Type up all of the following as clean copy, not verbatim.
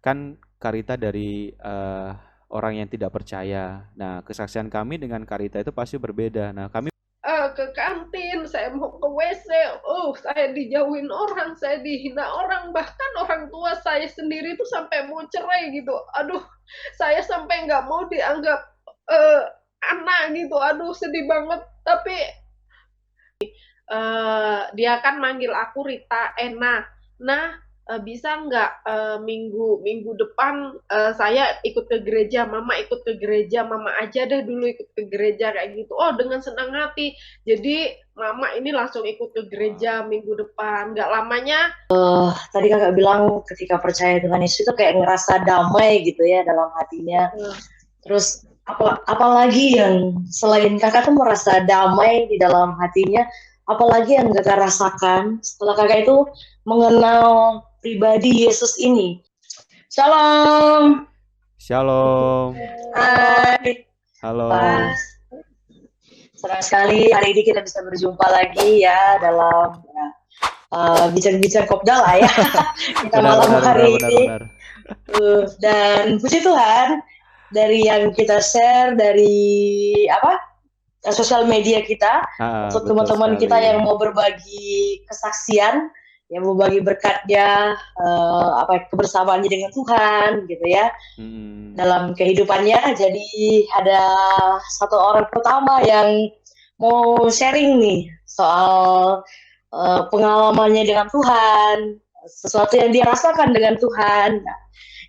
kan Karita dari orang yang tidak percaya. Nah, kesaksian kami dengan Karita itu pasti berbeda. Nah, kami Ke kantin, saya mau ke WC, saya dijauhin orang, saya dihina orang, bahkan orang tua saya sendiri tuh sampai mau cerai gitu. Aduh, saya sampai nggak mau dianggap eh, anak gitu. Aduh, sedih banget. Tapi dia kan manggil aku Rita Ena. Nah, bisa nggak minggu minggu depan saya ikut ke gereja, mama ikut ke gereja, mama aja deh dulu ikut ke gereja kayak gitu. Oh, dengan senang hati. Jadi mama ini langsung ikut ke gereja minggu depan. Nggak lamanya. Tadi kakak bilang ketika percaya dengan Yesus itu kayak ngerasa damai gitu ya dalam hatinya. Terus apalagi yang selain kakak tuh merasa damai di dalam hatinya, apalagi yang kakak rasakan setelah kakak itu mengenal pribadi Yesus ini. Shalom. Shalom. Hai. Halo. Pas. Senang sekali hari ini kita bisa berjumpa lagi ya dalam bincang-bincang kopdal lah ya kita Benar, malam benar, benar, hari benar, ini. benar. Dan puji Tuhan dari yang kita share dari sosial media kita untuk Betul teman-teman kita sekali. yang mau berbagi kesaksian, yang mau bagi berkatnya, kebersamaannya dengan Tuhan gitu ya Hmm. dalam kehidupannya. Jadi ada satu orang pertama yang mau sharing nih soal pengalamannya dengan Tuhan, sesuatu yang dia rasakan dengan Tuhan. Nah,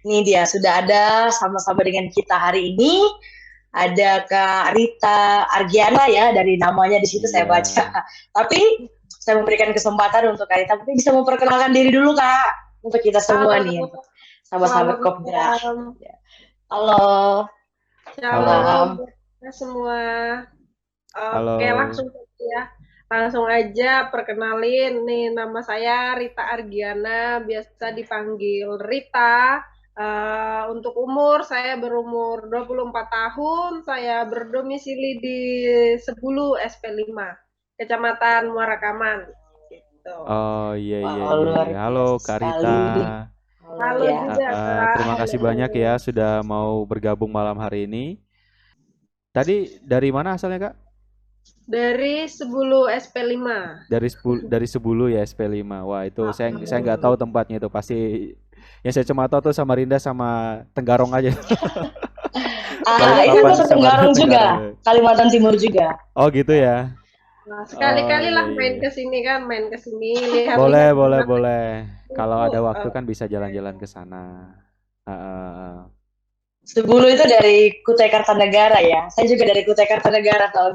ini dia sudah ada sama-sama dengan kita hari ini. Ada Kak Rita Argiana ya, dari namanya di situ saya baca. Iya. Tapi saya memberikan kesempatan untuk Kak Rita, mungkin bisa memperkenalkan diri dulu Kak, untuk kita semua Halo, nih, untuk sahabat-sahabat selamat Kopda. malam. Halo, Shalom Halo. malam. semua. Oke, Halo. langsung saja ya. Langsung aja perkenalin nih, nama saya Rita Argiana, biasa dipanggil Rita. Untuk umur saya berumur 24 tahun, saya berdomisili di Sebulu SP5, Kecamatan Muara Kaman gitu. Oh, iya, iya, Wow, iya, luar iya. Halo biasa Kak Rita. sekali. Halo Halo ya. juga Kak. Terima kasih banyak ya Halo. sudah mau bergabung malam hari ini. Tadi dari mana asalnya Kak? Dari Sebulu SP5. Dari Sebulu ya SP5. Wah, itu saya nggak tahu tempatnya itu. Pasti yang saya cuma tahu tuh Samarinda sama Tenggarong aja. Itu Balikpapan masuk sama Tenggarong Tenggarong. juga, Kalimantan Timur juga. Oh, gitu ya. Nah, Oh, sekali-kali iya, lah iya, main iya. ke sini kan, main ke sini Boleh, lihat-lihat boleh, gimana boleh. Kalau itu. ada waktu kan bisa jalan-jalan ke sana. Heeh. Sebulu itu dari Kutai Kartanegara ya. Saya juga dari Kutai Kartanegara tahun.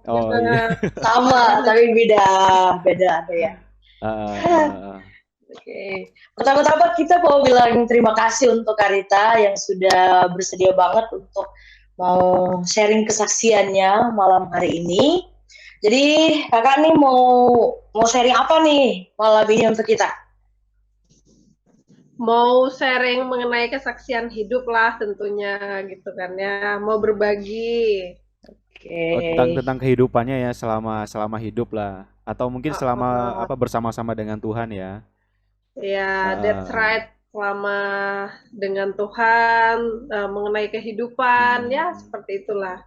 Oh, iya. Sama, tapi beda, beda ada ya. Heeh. Oke. Pertama-tama kita mau bilang terima kasih untuk Karita yang sudah bersedia banget untuk mau sharing kesaksiannya malam hari ini. Jadi kakak nih mau sharing apa nih malam ini untuk kita? Mau sharing mengenai kesaksian hidup lah tentunya gitu kan ya, mau berbagi. Oh, tentang Oke. tentang kehidupannya ya selama selama hidup lah. Atau mungkin selama Uh, bersama-sama dengan Tuhan ya. Ya, that's Heeh. right. Selama dengan Tuhan, mengenai kehidupan, ya Hmm. seperti itulah.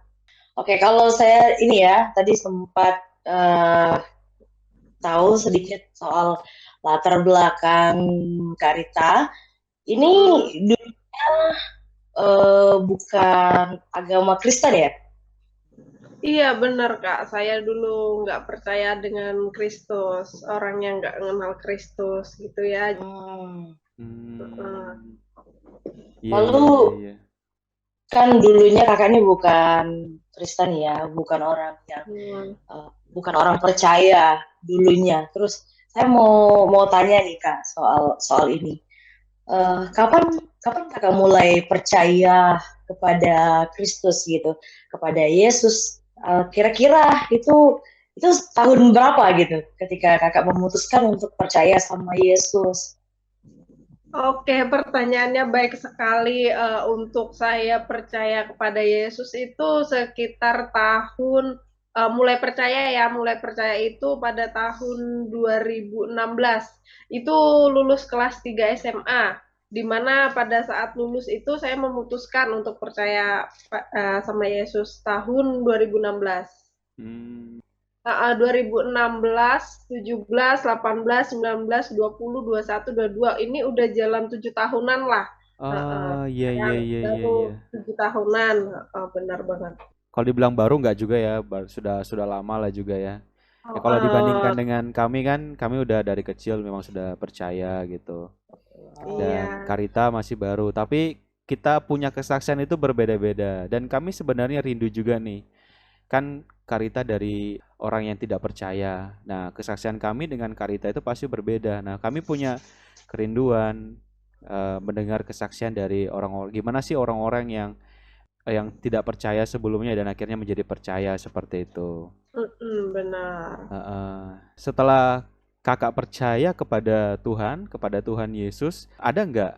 Oke, kalau saya ini ya tadi sempat eh, tahu sedikit soal latar belakang Karita. Ini Mm-mm. dulunya bukan agama Kristen ya? Iya benar Kak, saya dulu nggak percaya dengan Kristus, orang yang nggak mengenal Kristus gitu ya. Hmm. Heeh. Hmm. Iya, iya, iya, Lalu iya. kan dulunya kakaknya bukan Kristen ya, Hmm. bukan orang percaya dulunya. Terus saya mau tanya nih Kak soal ini. Kapan kapan kakak mulai percaya kepada Kristus gitu, kepada Yesus? Kira-kira itu tahun berapa gitu ketika kakak memutuskan untuk percaya sama Yesus? Oke, pertanyaannya baik sekali. Untuk saya percaya kepada Yesus itu sekitar tahun mulai percaya itu pada tahun 2016. Itu lulus kelas 3 SMA. di mana pada saat lulus itu saya memutuskan untuk percaya sama Yesus tahun 2016. Hmm. 2016, 17, 18, 19, 20, 21, 22 ini udah jalan 7 tahunan lah. Oh, iya iya Sekarang iya iya baru iya. 7 tahunan, benar banget. Kalau dibilang baru nggak juga ya, sudah lama lah juga ya. Ya kalau Uh, dibandingkan dengan kami kan, kami udah dari kecil memang sudah percaya gitu. Dan iya, Karita masih baru, tapi kita punya kesaksian itu berbeda-beda. Dan kami sebenarnya rindu juga nih. Kan Karita dari orang yang tidak percaya. Nah, kesaksian kami dengan Karita itu pasti berbeda. Nah, kami punya kerinduan mendengar kesaksian dari orang-orang. Gimana sih orang-orang yang tidak percaya sebelumnya dan akhirnya menjadi percaya seperti itu. benar. Heeh. Setelah kakak percaya kepada Tuhan Yesus, ada nggak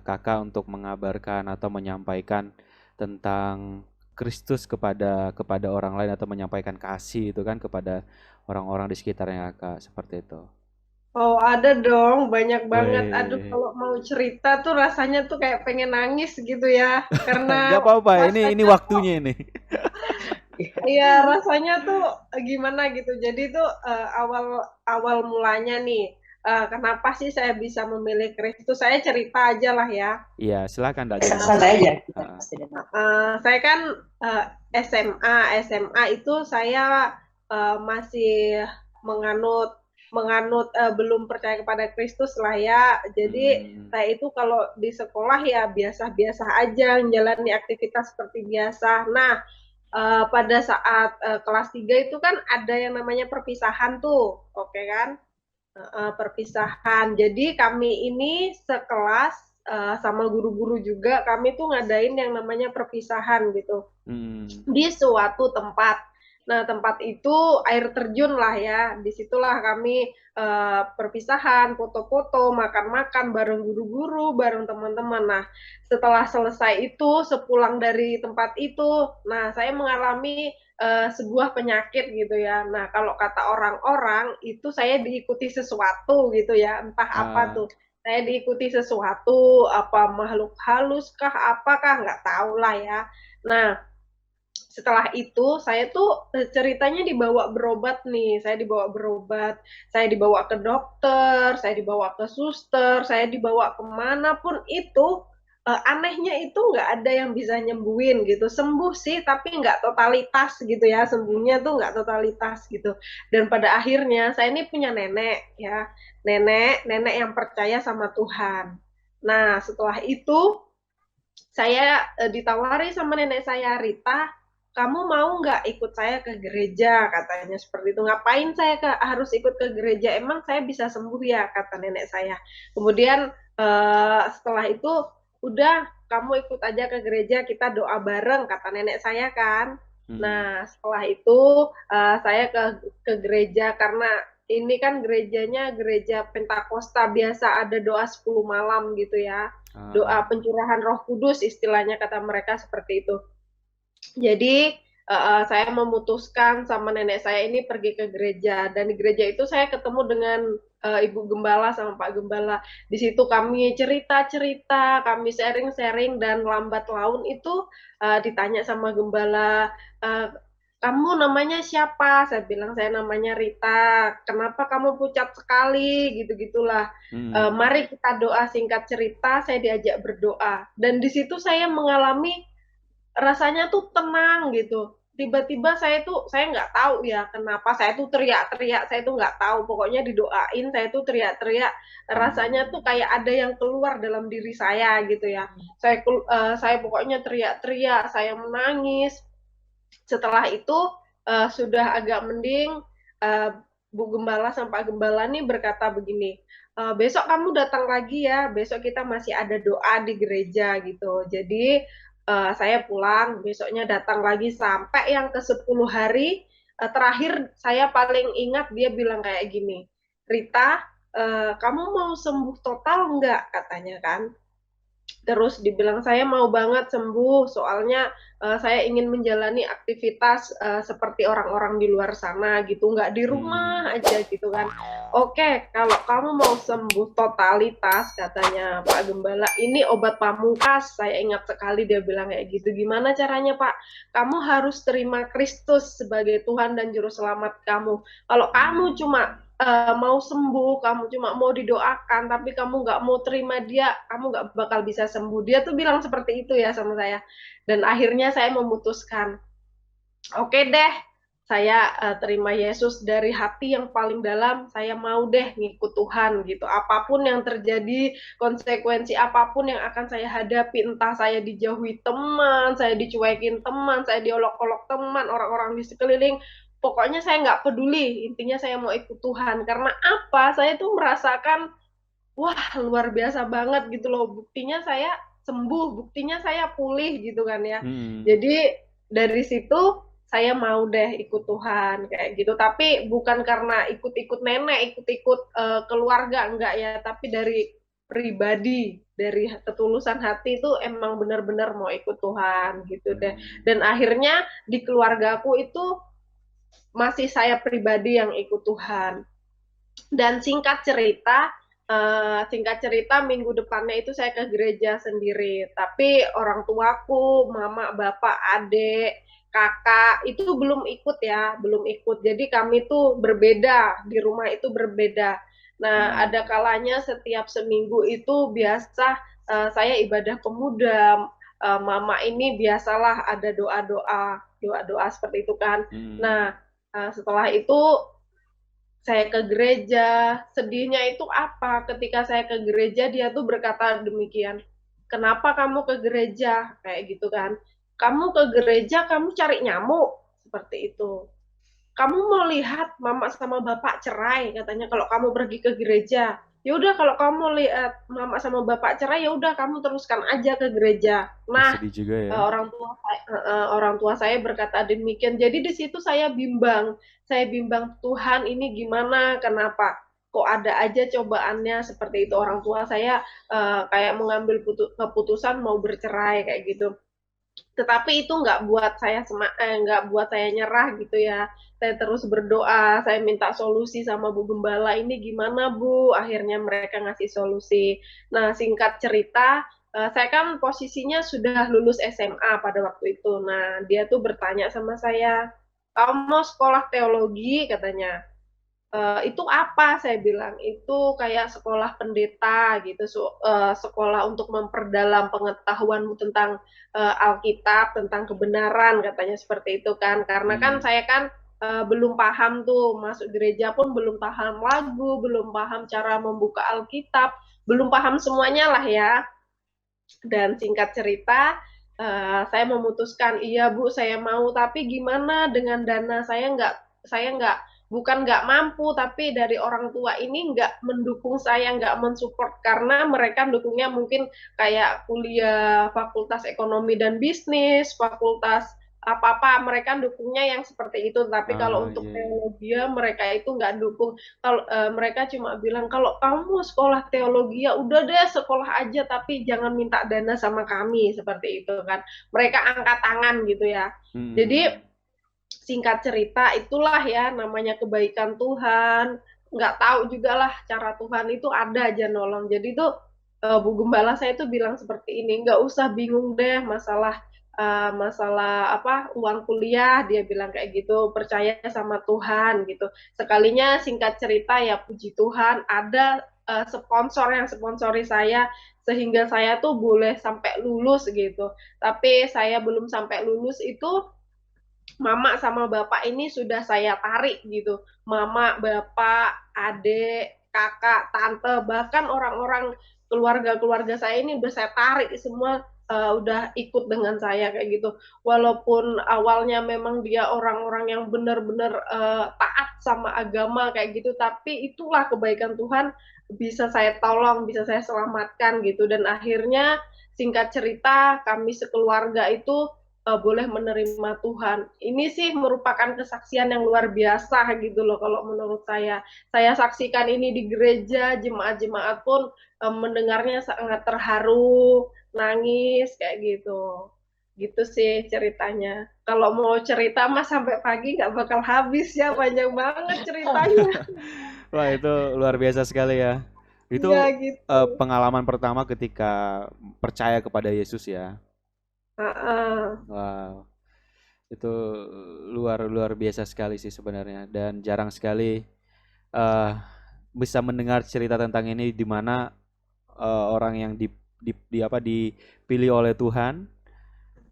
kakak untuk mengabarkan atau menyampaikan tentang Kristus kepada orang lain atau menyampaikan kasih itu kan kepada orang-orang di sekitarnya kakak seperti itu. Oh, ada dong, banyak banget. Aduh, Weh, kalau mau cerita tuh rasanya tuh kayak pengen nangis gitu ya. Karena nggak apa-apa, ini rasanya tuh, waktunya ini. ya rasanya tuh gimana gitu. Jadi tuh awal awal mulanya nih, kenapa sih saya bisa memilih Kristus? Saya cerita aja lah ya. Iya, silakan, nggak jadi Santai masalah. aja, kita Heeh. pasti dengar. Saya kan eh, SMA itu saya masih menganut menganut belum percaya kepada Kristus lah ya. Jadi Hmm. saya itu kalau di sekolah ya biasa-biasa aja menjalani aktivitas seperti biasa. Nah, pada saat kelas 3 itu kan ada yang namanya perpisahan tuh, oke kan? Perpisahan. Jadi kami ini sekelas sama guru-guru juga, kami tuh ngadain yang namanya perpisahan gitu Hmm. di suatu tempat. Nah, tempat itu air terjun lah ya. Disitulah kami perpisahan, foto-foto, makan-makan bareng guru-guru, bareng teman-teman. Nah, setelah selesai itu, sepulang dari tempat itu, nah saya mengalami sebuah penyakit gitu ya. Nah, kalau kata orang-orang itu saya diikuti sesuatu gitu ya, entah apa Ah, tuh. Saya diikuti sesuatu, apa makhluk halus kah, apakah nggak tahu lah ya. Nah, setelah itu saya tuh ceritanya dibawa berobat nih, saya dibawa berobat, saya dibawa ke dokter, saya dibawa ke suster, saya dibawa kemana pun itu anehnya itu nggak ada yang bisa nyembuhin gitu, sembuh sih tapi nggak totalitas gitu ya, sembuhnya tuh nggak totalitas gitu. Dan pada akhirnya saya ini punya nenek ya, nenek yang percaya sama Tuhan. Nah setelah itu saya ditawari sama nenek saya, Rita, kamu mau nggak ikut saya ke gereja, katanya seperti itu. Ngapain saya harus ikut ke gereja, emang saya bisa sembuh ya, kata nenek saya. Kemudian setelah itu udah kamu ikut aja ke gereja, kita doa bareng, kata nenek saya kan. hmm. Nah setelah itu saya ke gereja karena ini kan gerejanya gereja Pentakosta, biasa ada doa 10 malam gitu ya, doa Ah, pencurahan Roh Kudus istilahnya, kata mereka seperti itu. Jadi saya memutuskan sama nenek saya ini pergi ke gereja, dan di gereja itu saya ketemu dengan Ibu Gembala sama Pak Gembala. Di situ kami cerita-cerita, kami sharing-sharing, dan lambat laun itu ditanya sama Gembala, kamu namanya siapa? Saya bilang saya namanya Rita. Kenapa kamu pucat sekali? Gitu-gitulah. hmm. Mari kita doa, singkat cerita saya diajak berdoa. Dan di situ saya mengalami rasanya tuh tenang gitu. Tiba-tiba saya nggak tahu ya kenapa saya tuh teriak-teriak, saya tuh nggak tahu, pokoknya didoain saya tuh teriak-teriak, rasanya tuh Hmm. kayak ada yang keluar dalam diri saya gitu ya. Saya pokoknya teriak-teriak, saya menangis. Setelah itu sudah agak mending, Bu Gembala sama Pak Gembala nih berkata begini, besok kamu datang lagi ya, besok kita masih ada doa di gereja gitu. Jadi saya pulang, besoknya datang lagi sampai yang ke-10 hari. Terakhir saya paling ingat dia bilang kayak gini, Rita, kamu mau sembuh total enggak, katanya kan. Terus dibilang, "Saya mau banget sembuh, soalnya, saya ingin menjalani aktivitas, seperti orang-orang di luar sana," gitu, "nggak di rumah Hmm. aja," gitu kan. "Oke, kalau kamu mau sembuh totalitas," katanya Pak Gembala, "ini obat pamungkas." Saya ingat sekali dia bilang kayak gitu. "Gimana caranya, Pak? Kamu harus terima Kristus sebagai Tuhan dan Juru Selamat kamu. Kalau kamu Hmm. cuma mau sembuh, kamu cuma mau didoakan, tapi kamu nggak mau terima dia, kamu nggak bakal bisa sembuh." Dia tuh bilang seperti itu ya sama saya. Dan akhirnya saya memutuskan, oke deh, saya terima Yesus dari hati yang paling dalam, saya mau deh ngikut Tuhan gitu. Apapun yang terjadi, konsekuensi apapun yang akan saya hadapi, entah saya dijauhi teman, saya dicuekin teman, saya diolok-olok teman, orang-orang di sekeliling, pokoknya saya nggak peduli, intinya saya mau ikut Tuhan. Karena apa? Saya tuh merasakan, wah luar biasa banget gitu loh, buktinya saya sembuh, buktinya saya pulih gitu kan ya. Hmm. Jadi dari situ saya mau deh ikut Tuhan kayak gitu. Tapi bukan karena ikut-ikut nenek, ikut-ikut keluarga enggak ya, tapi dari pribadi, dari ketulusan hati itu emang benar-benar mau ikut Tuhan gitu deh. Hmm. Dan akhirnya di keluargaku itu masih saya pribadi yang ikut Tuhan. Dan singkat cerita minggu depannya itu saya ke gereja sendiri. Tapi orang tuaku, mama, bapak, adik, kakak itu belum ikut ya, belum ikut. Jadi kami tuh berbeda, di rumah itu berbeda. Nah, ada Hmm. kalanya setiap seminggu itu biasa saya ibadah pemuda. Mama ini biasalah ada doa-doa, doa-doa seperti itu kan. Hmm. Nah, setelah itu saya ke gereja. Sedihnya itu apa? Ketika saya ke gereja, dia tuh berkata demikian, "Kenapa kamu ke gereja?" Kayak gitu kan. "Kamu ke gereja, kamu cari nyamuk." Seperti itu. "Kamu mau lihat mama sama bapak cerai," katanya, "kalau kamu pergi ke gereja. Ya udah kalau kamu lihat mama sama bapak cerai, ya udah kamu teruskan aja ke gereja." Wah, Nah, sedih juga ya. orang tua saya berkata demikian. Jadi di situ saya bimbang. Saya bimbang, Tuhan ini gimana? Kenapa? Kok ada aja cobaannya seperti itu. Orang Hmm. tua saya kayak mengambil keputusan mau bercerai kayak gitu. Tetapi itu nggak buat saya nyerah gitu ya. Saya terus berdoa, saya minta solusi sama Bu Gembala, ini gimana Bu? Akhirnya mereka ngasih solusi. Nah, singkat cerita, saya kan posisinya sudah lulus SMA pada waktu itu. Nah, dia tuh bertanya sama saya, "Kamu mau sekolah teologi?" katanya. Itu apa? Saya bilang, "Itu kayak sekolah pendeta gitu, sekolah untuk memperdalam pengetahuanmu tentang, Alkitab, tentang kebenaran," katanya seperti itu kan. Karena kan Hmm. saya kan, belum paham tuh, masuk gereja pun belum paham lagu, belum paham cara membuka Alkitab, belum paham semuanya lah ya. Dan singkat cerita, saya memutuskan, "Iya Bu, saya mau, tapi gimana dengan dana? Saya nggak bukan nggak mampu, tapi dari orang tua ini nggak mendukung saya, nggak mensupport karena mereka dukungnya mungkin kayak kuliah fakultas ekonomi dan bisnis, fakultas apa-apa, mereka dukungnya yang seperti itu. Tapi kalau Ah, untuk iya, iya. teologi mereka itu nggak dukung. Kalau mereka cuma bilang, "Kalau kamu sekolah teologi, ya udah deh sekolah aja, tapi jangan minta dana sama kami," seperti itu kan. Mereka angkat tangan gitu ya. Jadi Hmm. singkat cerita itulah ya namanya kebaikan Tuhan. Nggak tahu juga lah cara Tuhan itu ada aja nolong. Jadi tuh Bu Gembala saya tuh bilang seperti ini, nggak usah bingung deh masalah apa uang kuliah, dia bilang kayak gitu, percaya sama Tuhan gitu. Sekalinya singkat cerita ya puji Tuhan ada sponsor yang sponsori saya sehingga saya tuh boleh sampai lulus gitu. Tapi saya belum sampai lulus itu mama sama bapak ini sudah saya tarik gitu. Mama, bapak, adik, kakak, tante, bahkan orang-orang keluarga-keluarga saya ini udah saya tarik semua udah ikut dengan saya kayak gitu. Walaupun awalnya memang dia orang-orang yang benar-benar taat sama agama kayak gitu, tapi itulah kebaikan Tuhan bisa saya tolong, bisa saya selamatkan gitu. Dan akhirnya singkat cerita kami sekeluarga itu boleh menerima Tuhan. Ini sih merupakan kesaksian yang luar biasa gitu loh kalau menurut saya. Saya saksikan ini di gereja, jemaat-jemaat pun mendengarnya sangat terharu, nangis kayak gitu. Gitu sih ceritanya. Kalau mau cerita mah sampai pagi nggak bakal habis ya, panjang banget ceritanya. Wah, itu luar biasa sekali ya. Iya Itu gitu. pengalaman pertama ketika percaya kepada Yesus ya. Heeh. Wow, itu luar luar biasa sekali sih sebenarnya, dan jarang sekali eh bisa mendengar cerita tentang ini di mana orang yang dipilih oleh Tuhan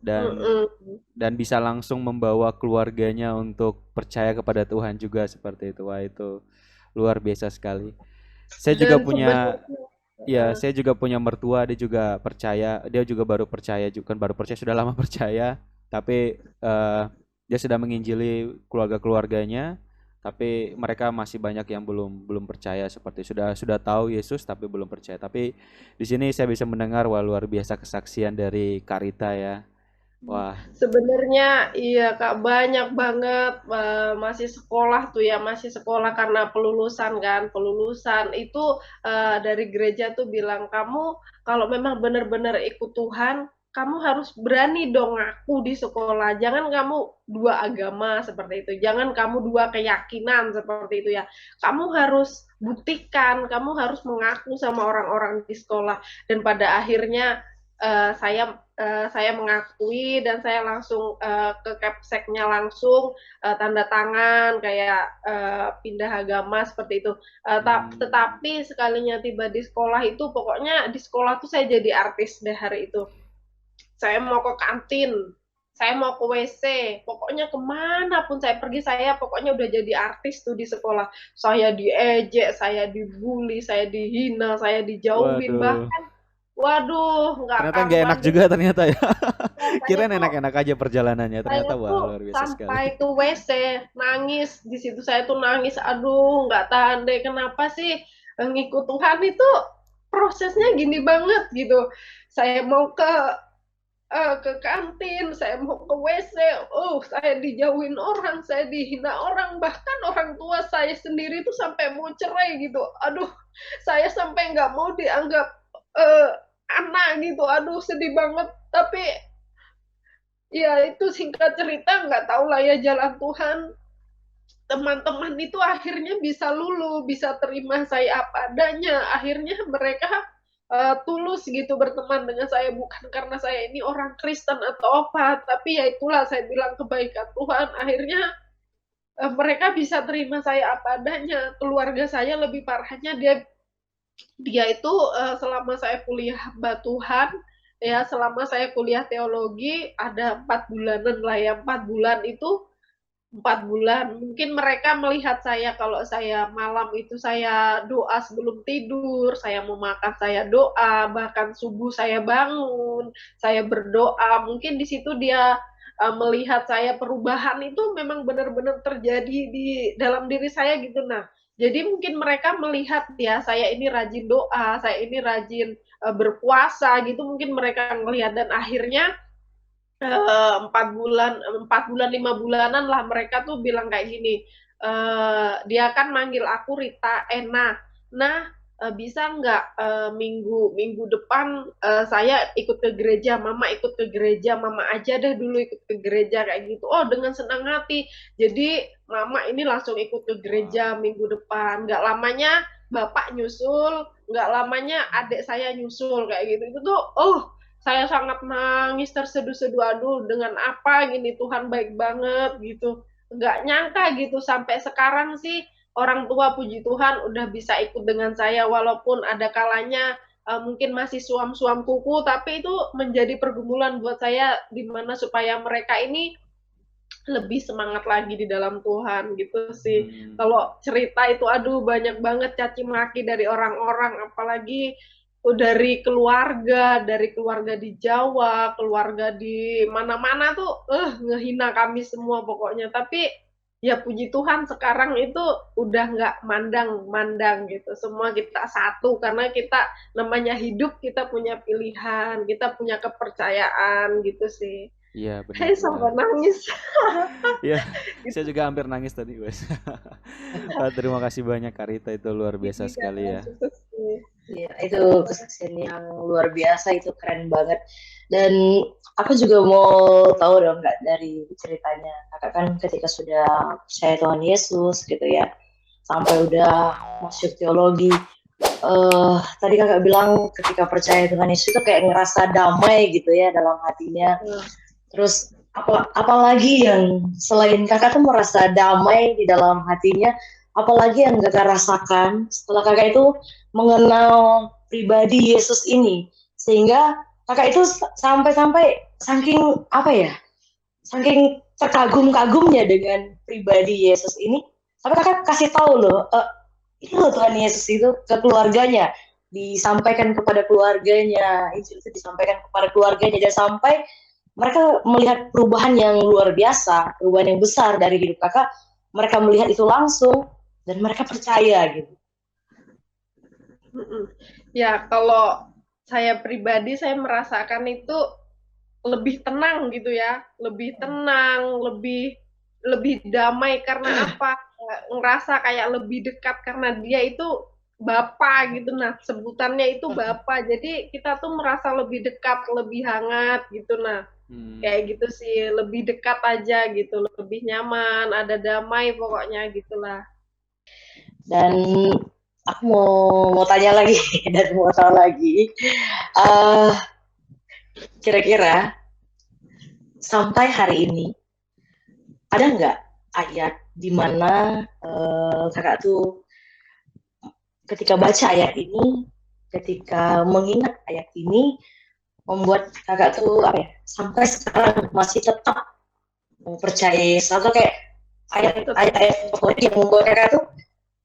dan Mm-mm. bisa langsung membawa keluarganya untuk percaya kepada Tuhan juga seperti itu. Wah, itu luar biasa sekali. Saya juga Dan punya sebenarnya Ya, saya juga punya mertua, dia juga percaya, dia juga baru percaya juga, kan baru percaya, sudah lama percaya, tapi dia sedang menginjili keluarga-keluarganya, tapi mereka masih banyak yang belum belum percaya, seperti sudah tahu Yesus tapi belum percaya. Tapi di sini saya bisa mendengar, wah, luar biasa kesaksian dari Karita ya. Wah, sebenarnya iya Kak, banyak banget masih sekolah tuh ya, masih sekolah karena pelulusan kan, pelulusan itu dari gereja tuh bilang kamu kalau memang benar-benar ikut Tuhan, kamu harus berani dong ngaku di sekolah. Jangan kamu dua agama seperti itu, jangan kamu dua keyakinan seperti itu ya. Kamu harus buktikan, kamu harus mengaku sama orang-orang di sekolah. Dan pada akhirnya saya mengakui dan saya langsung ke Kepseknya langsung tanda tangan kayak pindah agama seperti itu. hmm, Tetapi sekalinya tiba di sekolah itu, pokoknya di sekolah tuh saya jadi artis deh hari itu. Saya mau ke kantin, saya mau ke WC, pokoknya kemana pun saya pergi, saya pokoknya udah jadi artis tuh di sekolah. Saya diejek, saya dibully, saya dihina, saya dijauhin, waduh, bahkan waduh, nggak ternyata nggak enak karuan deh. juga ternyata ya. Saya Kirain tuh enak-enak aja perjalanannya, saya ternyata wah, tuh luar biasa sekali. sampai ke WC nangis di situ, saya tuh nangis, aduh nggak tahan deh, kenapa sih ngikut Tuhan itu prosesnya gini banget gitu. Saya mau ke kantin, saya mau ke WC, saya dijauhin orang, saya dihina orang, bahkan orang tua saya sendiri tuh sampai mau cerai gitu. Aduh, saya sampai nggak mau dianggap uh, anak gitu. Aduh, sedih banget. Tapi ya itu singkat cerita, nggak tahu lah ya jalan Tuhan. Teman-teman itu akhirnya bisa lulu, bisa terima saya apa adanya. Akhirnya mereka tulus gitu berteman dengan saya, bukan karena saya ini orang Kristen atau apa, tapi ya itulah saya bilang kebaikan Tuhan. Akhirnya mereka bisa terima saya apa adanya. Keluarga saya lebih parahnya, dia dia itu selama saya kuliah Tuhan ya, selama saya kuliah teologi ada 4 bulanan lah ya, 4 bulan itu 4 bulan. Mungkin mereka melihat saya kalau saya malam itu saya doa sebelum tidur, saya mau makan saya doa, bahkan subuh saya bangun, saya berdoa. Mungkin di situ dia melihat saya perubahan itu memang benar-benar terjadi di dalam diri saya gitu. Nah, jadi mungkin mereka melihat ya saya ini rajin doa, saya ini rajin berpuasa gitu. Mungkin mereka melihat dan akhirnya 4 bulan 5 bulanan lah mereka tuh bilang kayak gini, dia kan manggil aku Rita Ena, nah bisa nggak minggu minggu depan saya ikut ke gereja, mama ikut ke gereja, mama aja deh dulu ikut ke gereja kayak gitu. Oh, dengan senang hati, jadi mama ini langsung ikut ke gereja Wow. minggu depan. Nggak lamanya bapak nyusul, nggak lamanya adik saya nyusul kayak gitu. Itu tuh saya sangat nangis terseduh-seduh, aduh dengan apa gini, Tuhan baik banget gitu. Nggak nyangka gitu sampai sekarang sih orang tua puji Tuhan udah bisa ikut dengan saya, walaupun ada kalanya mungkin masih suam-suam kuku, tapi itu menjadi pergumulan buat saya di mana supaya mereka ini lebih semangat lagi di dalam Tuhan gitu sih. Hmm. Kalau cerita itu aduh banyak banget caci maki dari orang-orang, apalagi dari keluarga di Jawa, keluarga di mana-mana tuh ngehina kami semua pokoknya. Tapi ya puji Tuhan sekarang itu udah nggak mandang-mandang gitu. Semua kita satu karena kita namanya hidup, kita punya pilihan, kita punya kepercayaan gitu sih. Iya, benar Hai sampai banget. nangis. Iya, saya Gitu. juga hampir nangis tadi, Wes. Terima kasih banyak Kak Rita, itu luar biasa Iya, sekali ya. sukses nih. Ya, itu kesaksian yang luar biasa, itu keren banget. Dan aku juga mau tahu dong Kak, dari ceritanya. Kakak kan ketika sudah percaya Tuhan Yesus gitu ya, sampai udah masuk teologi. Tadi kakak bilang ketika percaya Tuhan Yesus itu kayak ngerasa damai gitu ya dalam hatinya. Nah, Terus apalagi yang selain kakak tuh merasa damai di dalam hatinya, apalagi yang kakak rasakan setelah kakak itu mengenal pribadi Yesus ini, sehingga kakak itu sampai-sampai saking apa ya, saking terkagum-kagumnya dengan pribadi Yesus ini, tapi kakak kasih tahu loh, itu loh Tuhan Yesus itu ke keluarganya, disampaikan kepada keluarganya, Injil itu disampaikan kepada keluarganya, dan sampai mereka melihat perubahan yang luar biasa, perubahan yang besar dari hidup kakak. Mereka melihat itu langsung dan mereka percaya gitu. Ya, kalau saya pribadi saya merasakan itu lebih tenang gitu ya, lebih tenang, lebih lebih damai karena apa? Ngerasa kayak lebih dekat karena dia itu Bapa gitu. Nah, sebutannya itu Bapa. Jadi kita tuh merasa lebih dekat, lebih hangat gitu. Nah, Hmm. kayak gitu sih, lebih dekat aja gitu, lebih nyaman, ada damai pokoknya gitulah. Dan aku mau tanya lagi dan mau tahu lagi, uh, kira-kira sampai hari ini ada nggak ayat di mana kakak tuh ketika baca ayat ini, ketika mengingat ayat ini, membuat kakak tuh apa ya, sampai sekarang masih tetap percaya atau kayak ayat-ayat favorit yang membuat kakak tuh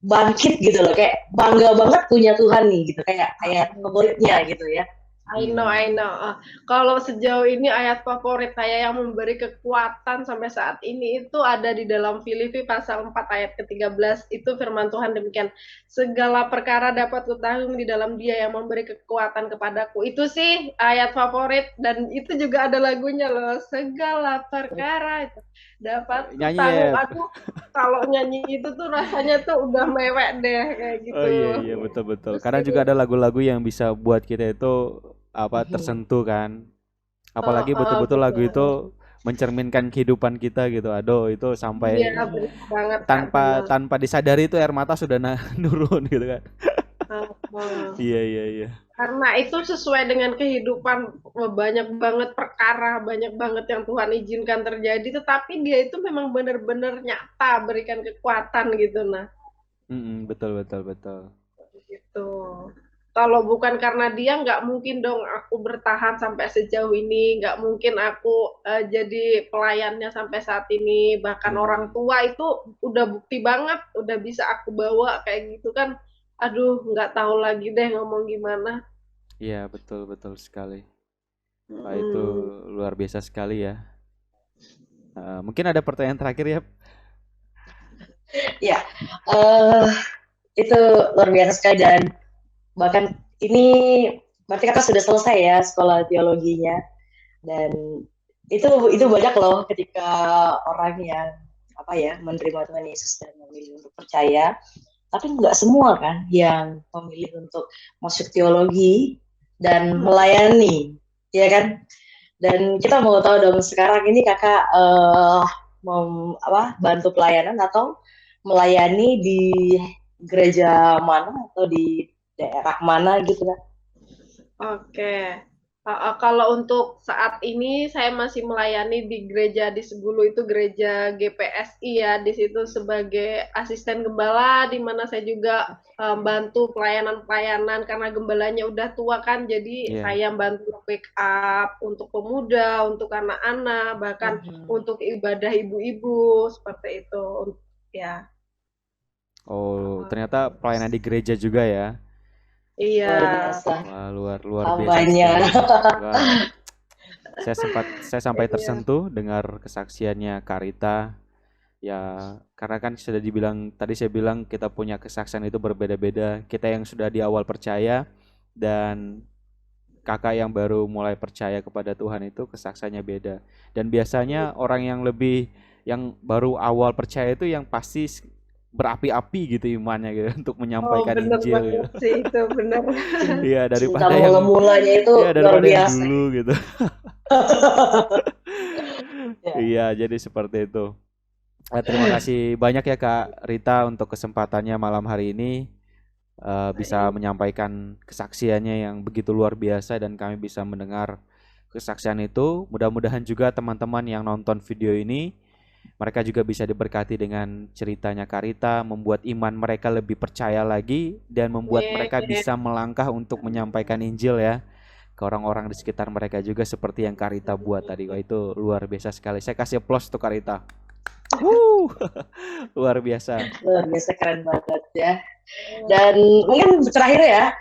bangkit gitu loh, kayak bangga banget punya Tuhan nih gitu, kayak ayat favoritnya gitu ya. I know, I know. Kalau sejauh ini ayat favorit saya yang memberi kekuatan sampai saat ini itu ada di dalam Filipi pasal 4 ayat ke-13. Itu firman Tuhan demikian. Segala perkara dapat kutanggung di dalam Dia yang memberi kekuatan kepadaku. Itu sih ayat favorit dan itu juga ada lagunya loh. Segala perkara itu dapat Nyanyi kutanggung. ya. Aduh, kalau nyanyi itu tuh rasanya tuh udah mewek deh kayak Oh gitu. iya iya betul betul. Itu Kadang sih. juga ada lagu-lagu yang bisa buat kita itu apa tersentuh kan. Apalagi betul-betul lagu itu Betul. mencerminkan kehidupan kita gitu. Aduh, itu Iya, sampai benar banget Kak, tanpa benar. tanpa disadari itu air mata sudah nurun gitu kan. Heeh. Iya iya iya. Karena itu sesuai dengan kehidupan, banyak banget perkara, banyak banget yang Tuhan izinkan terjadi, tetapi dia itu memang benar-benar nyata berikan kekuatan gitu. Nah, Betul betul betul. gitu. Kalau bukan karena dia, nggak mungkin dong aku bertahan sampai sejauh ini, nggak mungkin aku jadi pelayannya sampai saat ini. Bahkan orang Hmm, tua itu udah bukti banget, udah bisa aku bawa kayak gitu kan. Aduh, nggak tahu lagi deh ngomong gimana. iya betul betul sekali. Wah, itu Hmm. luar biasa sekali ya. Mungkin ada pertanyaan terakhir ya. Ya, uh, itu luar biasa sekali, dan bahkan ini berarti kakak sudah selesai ya sekolah teologinya, dan itu banyak loh ketika orang yang apa ya menerima Tuhan Yesus dan memilih untuk percaya, tapi nggak semua kan yang memilih untuk masuk teologi dan melayani, ya kan? Dan kita mau tahu dong, sekarang ini kakak bantu pelayanan atau melayani di gereja mana atau di daerah mana gitu kan? Oke. Kalau untuk saat ini saya masih melayani di gereja di Sebulu, itu gereja GPSI ya. Di situ sebagai asisten gembala, di mana saya juga bantu pelayanan-pelayanan karena gembalanya udah tua kan. Jadi Iya. saya bantu pick up untuk pemuda, untuk anak-anak, bahkan untuk ibadah ibu-ibu seperti itu. Ya. Oh, ternyata pelayanan di gereja juga ya. Iya. Luar biasa Wah, luar luar biasa hambanya. sekali. Wah, saya sampai Iya. tersentuh dengar kesaksiannya Karita. Ya, karena kan sudah dibilang tadi saya bilang kita punya kesaksian itu berbeda-beda. Kita yang sudah di awal percaya dan kakak yang baru mulai percaya kepada Tuhan itu kesaksiannya beda. Dan biasanya orang yang baru awal percaya itu yang pasti berapi-api gitu imannya gitu untuk menyampaikan bener Injil gitu. banget sih itu bener. Iya, Cinta daripada yang mula-mulanya itu iya luar daripada yang biasa. dulu gitu. Ya. Iya, jadi seperti itu. Terima kasih banyak ya Kak Rita untuk kesempatannya malam hari ini bisa menyampaikan kesaksiannya yang begitu luar biasa dan kami bisa mendengar kesaksian itu. Mudah-mudahan juga teman-teman yang nonton video ini mereka juga bisa diberkati dengan ceritanya Kak Rita, membuat iman mereka lebih percaya lagi dan membuat mereka bisa melangkah untuk menyampaikan Injil ya ke orang-orang di sekitar mereka juga seperti yang Kak Rita buat tadi. Wah, itu luar biasa sekali. Saya kasih applause untuk Kak Rita. Luar biasa. Luar biasa, keren banget ya. Dan mungkin terakhir ya,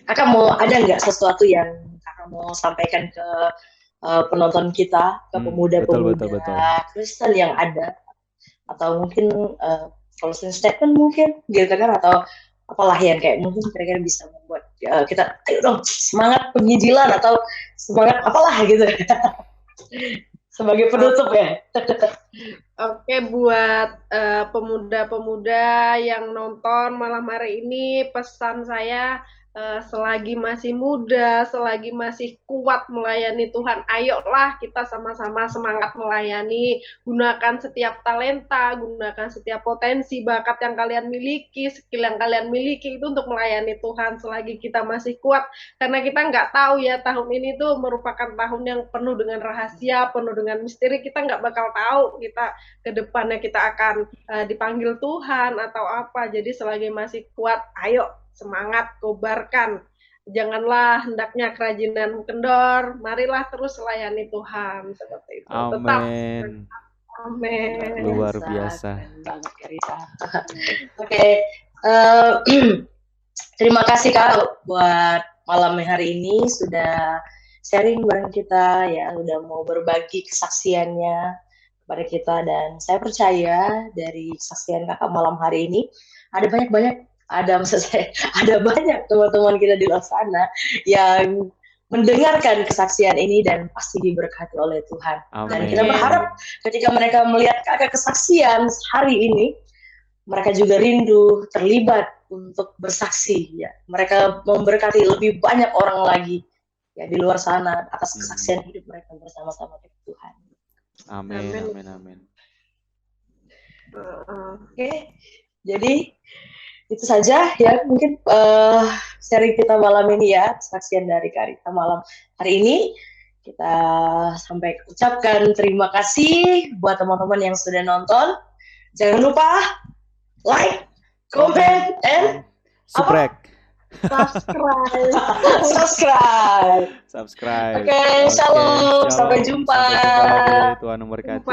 kakak mau ada nggak sesuatu yang kakak mau sampaikan ke penonton kita, ke pemuda-pemuda Kristen yang ada, atau mungkin closing statement mungkin gitu kan, atau apalah yang kayak mungkin kira-kira bisa membuat kita ayo dong semangat penginjilan atau semangat apalah gitu sebagai penutup ya. Oke, buat pemuda-pemuda yang nonton malam hari ini, pesan saya selagi masih muda, selagi masih kuat melayani Tuhan, ayolah kita sama-sama semangat melayani. Gunakan setiap talenta, gunakan setiap potensi, bakat yang kalian miliki, skill yang kalian miliki itu untuk melayani Tuhan selagi kita masih kuat. Karena kita nggak tahu ya, tahun ini tuh merupakan tahun yang penuh dengan rahasia, penuh dengan misteri. Kita nggak bakal tahu kita ke depannya kita akan dipanggil Tuhan atau apa. Jadi selagi masih kuat, ayo semangat, kobarkan. Janganlah hendaknya kerajinan kendor, marilah terus layani Tuhan seperti itu. Amin. Amin. Luar biasa. Oke. Terima kasih Kak buat malam hari ini sudah sharing bareng kita ya, udah mau berbagi kesaksiannya kepada kita, dan saya percaya dari kesaksian Kakak malam hari ini ada banyak teman-teman kita di luar sana yang mendengarkan kesaksian ini dan pasti diberkati oleh Tuhan. Amin. Dan kita berharap ketika mereka melihat Kakak kesaksian hari ini, mereka juga rindu terlibat untuk bersaksi ya. Mereka memberkati lebih banyak orang lagi ya di luar sana atas kesaksian hidup mereka bersama-sama dengan Tuhan. Amin. Oke. Jadi itu saja ya mungkin sharing kita malam ini ya, kesaksian dari Kak Rita malam hari ini. Kita sampai ucapkan terima kasih buat teman-teman yang sudah nonton. Jangan lupa like, comment, and subscribe. Oke, shalom. Sampai jumpa. Sampai jumpa lagi. Tuhan memberkati.